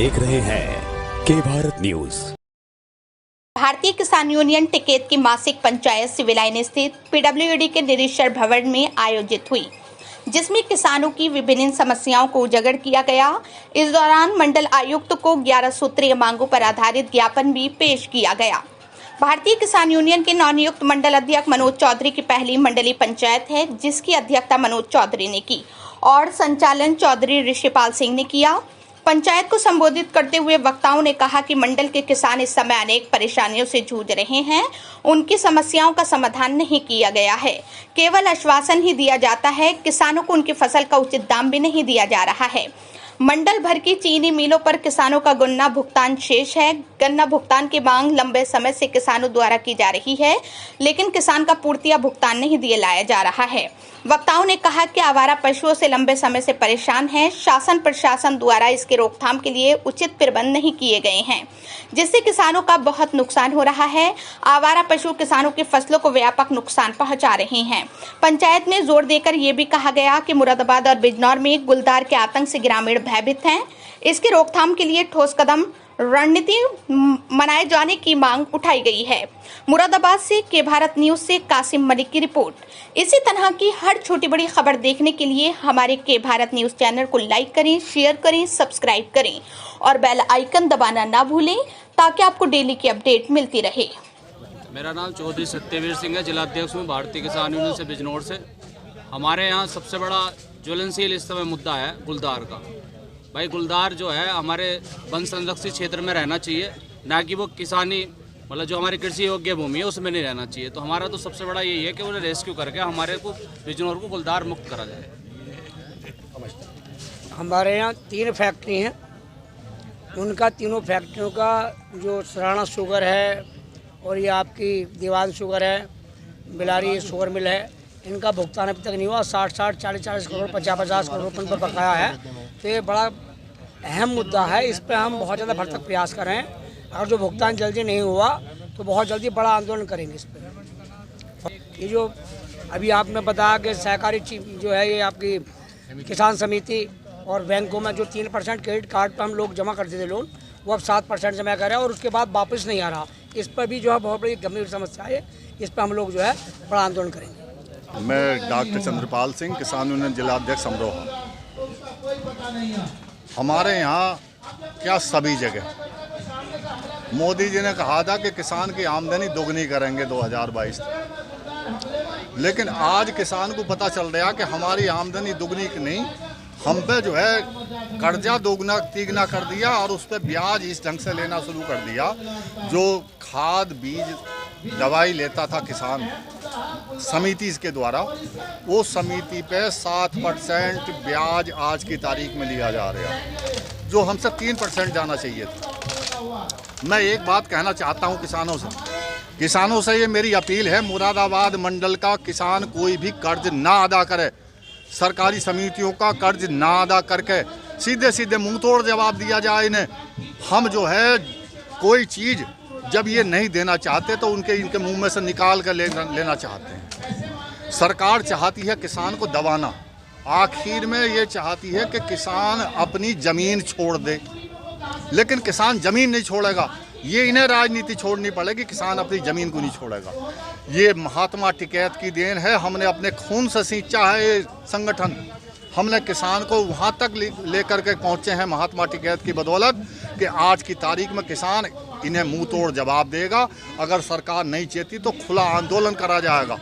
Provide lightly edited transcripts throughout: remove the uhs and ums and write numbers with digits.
देख रहे हैं के भारत न्यूज। भारतीय किसान यूनियन टिकैत की मासिक पंचायत सिविल लाइन स्थित पीडब्ल्यूडी के निरीक्षण भवन में आयोजित हुई, जिसमें किसानों की विभिन्न समस्याओं को उजागर किया गया। इस दौरान मंडल आयुक्त को 11 सूत्रीय मांगों पर आधारित ज्ञापन भी पेश किया गया। भारतीय किसान यूनियन के नवनियुक्त मंडल अध्यक्ष मनोज चौधरी की पहली मंडलीय पंचायत है, जिसकी अध्यक्षता मनोज चौधरी ने की और संचालन चौधरी ऋषिपाल सिंह ने किया। पंचायत को संबोधित करते हुए वक्ताओं ने कहा कि मंडल के किसान इस समय अनेक परेशानियों से जूझ रहे हैं। उनकी समस्याओं का समाधान नहीं किया गया है, केवल आश्वासन ही दिया जाता है। किसानों को उनकी फसल का उचित दाम भी नहीं दिया जा रहा है। मंडल भर की चीनी मिलों पर किसानों का गन्ना भुगतान शेष है। गन्ना भुगतान की मांग लंबे समय से किसानों द्वारा की जा रही है, लेकिन किसान का पूर्तिया भुगतान नहीं दिया लाया जा रहा है। वक्ताओं ने कहा कि आवारा पशुओं से लंबे समय से परेशान है। शासन प्रशासन द्वारा इसके रोकथाम के लिए उचित प्रबंध नहीं किए गए हैं, जिससे किसानों का बहुत नुकसान हो रहा है। आवारा पशु किसानों की फसलों को व्यापक नुकसान पहुंचा रहे हैं। पंचायत में जोर देकर ये भी कहा गया कि मुरादाबाद और बिजनौर में गुलदार के आतंक से ग्रामीण भयभीत हैं। इसके रोकथाम के लिए ठोस कदम रणनीति बनाए जाने की मांग उठाई गई है। मुरादाबाद से के भारत न्यूज से कासिम मलिक की रिपोर्ट। इसी तरह की हर छोटी बड़ी खबर देखने के लिए हमारे के भारत न्यूज चैनल को लाइक करें, शेयर करें, सब्सक्राइब करें और बेल आइकन दबाना ना भूलें, ताकि आपको डेली की अपडेट मिलती रहे। मेरा नाम चौधरी सत्यवीर सिंह है, जिला अध्यक्ष हूँ भारतीय किसान यूनियन से बिजनौर से। हमारे यहाँ सबसे बड़ा ज्वलनशील इस समय मुद्दा है गुलदार का। भाई गुलदार जो है हमारे वन संरक्षित क्षेत्र में रहना चाहिए, ना कि वो किसानी मतलब जो हमारी कृषि योग्य भूमि है उसमें नहीं रहना चाहिए। तो हमारा तो सबसे बड़ा यही है कि उन्हें रेस्क्यू करके हमारे को बिजनौर को गुलदार मुक्त करा जाए। हमारे यहाँ 3 फैक्ट्री हैं, उनका तीनों फैक्ट्रियों का जो सराना शुगर है और ये आपकी दीवान शुगर है, बिलारी शुगर मिल है, इनका भुगतान अभी तक नहीं हुआ। 60-60, 40-40 करोड़, 50-50 करोड़ रुपये पर बकाया है। तो ये बड़ा अहम मुद्दा है, इस पर हम बहुत ज़्यादा भरसक प्रयास कर रहे हैं। अगर जो भुगतान जल्दी नहीं हुआ तो बहुत जल्दी बड़ा आंदोलन करेंगे इस पर। ये जो अभी आपने बताया कि सहकारी जो है ये आपकी किसान समिति और बैंकों में जो 3% क्रेडिट कार्ड पर हम लोग जमा करते थे लोन, वो अब 7% जमा कर रहे हैं और उसके बाद वापस नहीं आ रहा। इस पर भी जो है बहुत बड़ी गंभीर समस्या है, इस पर हम लोग जो है बड़ा आंदोलन करेंगे। मैं डॉक्टर चंद्रपाल सिंह, किसान यूनियन जिला अध्यक्ष अमरोहा। हमारे यहाँ क्या सभी जगह मोदी जी ने कहा था कि किसान की आमदनी दोगुनी करेंगे 2022 तक, लेकिन आज किसान को पता चल रहा कि हमारी आमदनी दुगनी की नहीं, हम पे जो है कर्जा दोगुना तिगुना कर दिया और उस पर ब्याज इस ढंग से लेना शुरू कर दिया। जो खाद बीज दवाई लेता था किसान समिति के द्वारा, वो समिति पे 7% ब्याज आज की तारीख में लिया जा रहा है, जो हमसे 3% जाना चाहिए था। मैं एक बात कहना चाहता हूँ किसानों से ये मेरी अपील है, मुरादाबाद मंडल का किसान कोई भी कर्ज ना अदा करे, सरकारी समितियों का कर्ज ना अदा करके सीधे सीधे मुंह तोड़ जवाब दिया जाए इन्हें। हम जो है कोई चीज़ जब ये नहीं देना चाहते तो इनके मुंह में से निकाल कर लेना चाहते हैं। सरकार चाहती है किसान को दबाना, आखिर में ये चाहती है कि किसान अपनी ज़मीन छोड़ दे, लेकिन किसान ज़मीन नहीं छोड़ेगा। ये इन्हें राजनीति छोड़नी पड़ेगी, किसान अपनी ज़मीन को नहीं छोड़ेगा। ये महात्मा टिकैत की देन है, हमने अपने खून से सींचा है ये संगठन। हमने किसान को वहाँ तक लेकर के पहुँचे हैं महात्मा टिकैत की बदौलत कि आज की तारीख में किसान इन्हें मुंह तोड़ जवाब देगा। अगर सरकार नहीं चेती तो खुला आंदोलन करा जाएगा।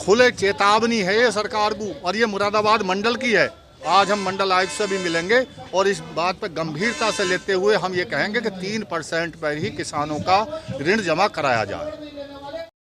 खुले चेतावनी है ये सरकार को, और ये मुरादाबाद मंडल की है। आज हम मंडल आयुक्त से भी मिलेंगे और इस बात पर गंभीरता से लेते हुए हम ये कहेंगे कि 3% पर ही किसानों का ऋण जमा कराया जाए।